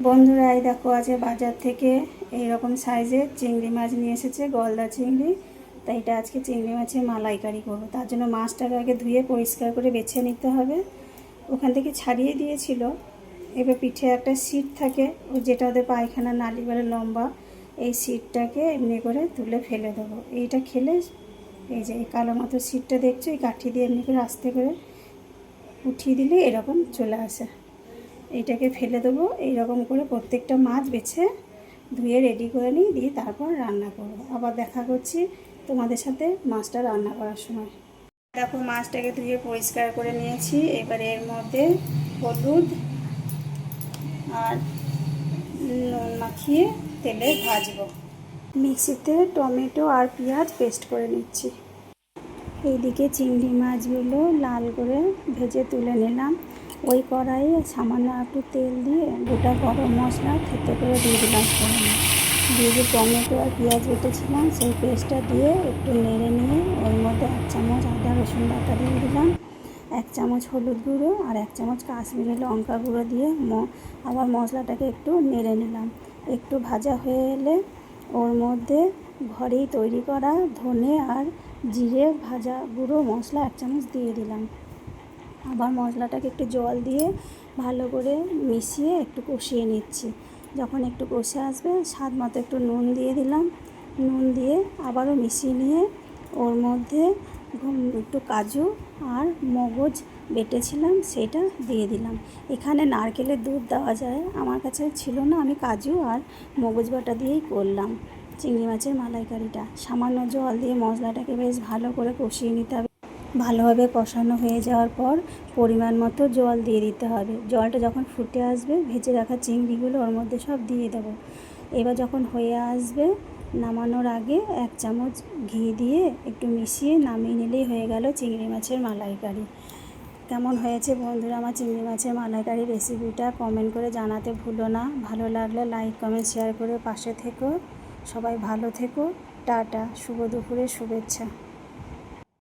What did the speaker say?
বন্ধুরা, এই দেখো আজকে বাজার থেকে এইরকম সাইজের চিংড়ি মাছ নিয়ে এসেছে, গলদা চিংড়ি। তাই এটা আজকে চিংড়ি মাছের মালাইকারি করবো। তার জন্য মাছটাকে আগে ধুয়ে পরিষ্কার করে বেছে নিতে হবে। ওখান থেকে ছাড়িয়ে দিয়েছিল। এবার পিঠে একটা সিট থাকে, যেটা ওদের পায়খানা নালি বলে লম্বা, এই সিটটাকে এমনি করে তুলে ফেলে দেবো। এইটা খেলে এই যে এই কালো মতো সিটটা দেখছো, এই কাঠি দিয়ে এমনি করে আস্তে করে উঠিয়ে দিলে এরকম চলে আসে। এইটাকে ফেলে দেবো। এইরকম করে প্রত্যেকটা মাছ বেছে ধুয়ে রেডি করে নিই, দিয়ে তারপর রান্না করব। আবার দেখা করছি তোমাদের সাথে মাছটা রান্না করার সময়। দেখো, মাছটাকে ধুয়ে পরিষ্কার করে নিয়েছি। এবার এর মধ্যে হলুদ আর নুন মাখিয়ে তেলে ভাজবো। মিক্সিতে টমেটো আর পেঁয়াজ পেস্ট করে নিচ্ছি। এইদিকে চিংড়ি মাছগুলো লাল করে ভেজে তুলে নিলাম। ওই কড়াইয়ে সামান্য একটু তেল দিয়ে গোটা গরম মশলা থেতো করে দিয়ে দিলাম ফোড়নে। দিয়ে যে টমেটো আর পেঁয়াজ কেটেছিলাম সেই পেস্টটা দিয়ে একটু নেড়ে নিয়ে ওর মধ্যে 1 চামচ আদা রসুন বাটা দিয়ে দিলাম, 1 চামচ হলুদ গুঁড়ো আর 1 চামচ কাশ্মীরি লঙ্কা গুঁড়ো দিয়ে আবার মশলাটাকে একটু নেড়ে নিলাম। একটু ভাজা হয়ে এলে ওর মধ্যে ঘরেই তৈরি করা ধনে আর জিরে ভাজা গুঁড়ো মশলা 1 চামচ দিয়ে দিলাম। আবার মশলাটাকে একটু জল দিয়ে ভালো করে মিশিয়ে একটু কষিয়ে নিচ্ছি। যখন একটু কষে আসবে স্বাদ মতো একটু নুন দিয়ে দিলাম। নুন দিয়ে আবারও মিশিয়ে নিয়ে ওর মধ্যে একটু কাজু আর মগজ বেটেছিলাম সেটা দিয়ে দিলাম। এখানে নারকেলের দুধ দেওয়া যায়, আমার কাছে ছিল না, আমি কাজু আর মগজ বাটা দিয়েই করলাম চিংড়ি মাছের মালাইকারিটা। সামান্য জল দিয়ে মশলাটাকে বেশ ভালো করে কষিয়ে নিতে হবে। ভালোভাবে কষানো হয়ে যাওয়ার পর পরিমাণ মতো জল দিয়ে দিতে হবে। জলটা যখন ফুটে আসবে ভেজে রাখা চিংড়িগুলো ওর মধ্যে সব দিয়ে দেবো। এবার যখন হয়ে আসবে নামানোর আগে 1 চামচ ঘি দিয়ে একটু মিশিয়ে নামিয়ে নিলেই হয়ে গেল চিংড়ি মাছের মালাইকারি। কেমন হয়েছে বন্ধুরা আমার চিংড়ি মাছের মালাইকারি রেসিপিটা কমেন্ট করে জানাতে ভুলো না। ভালো লাগলে লাইক কমেন্ট শেয়ার করে পাশে থেকো। সবাই ভালো থেকো। টাটা, শুভ দুপুরের শুভেচ্ছা।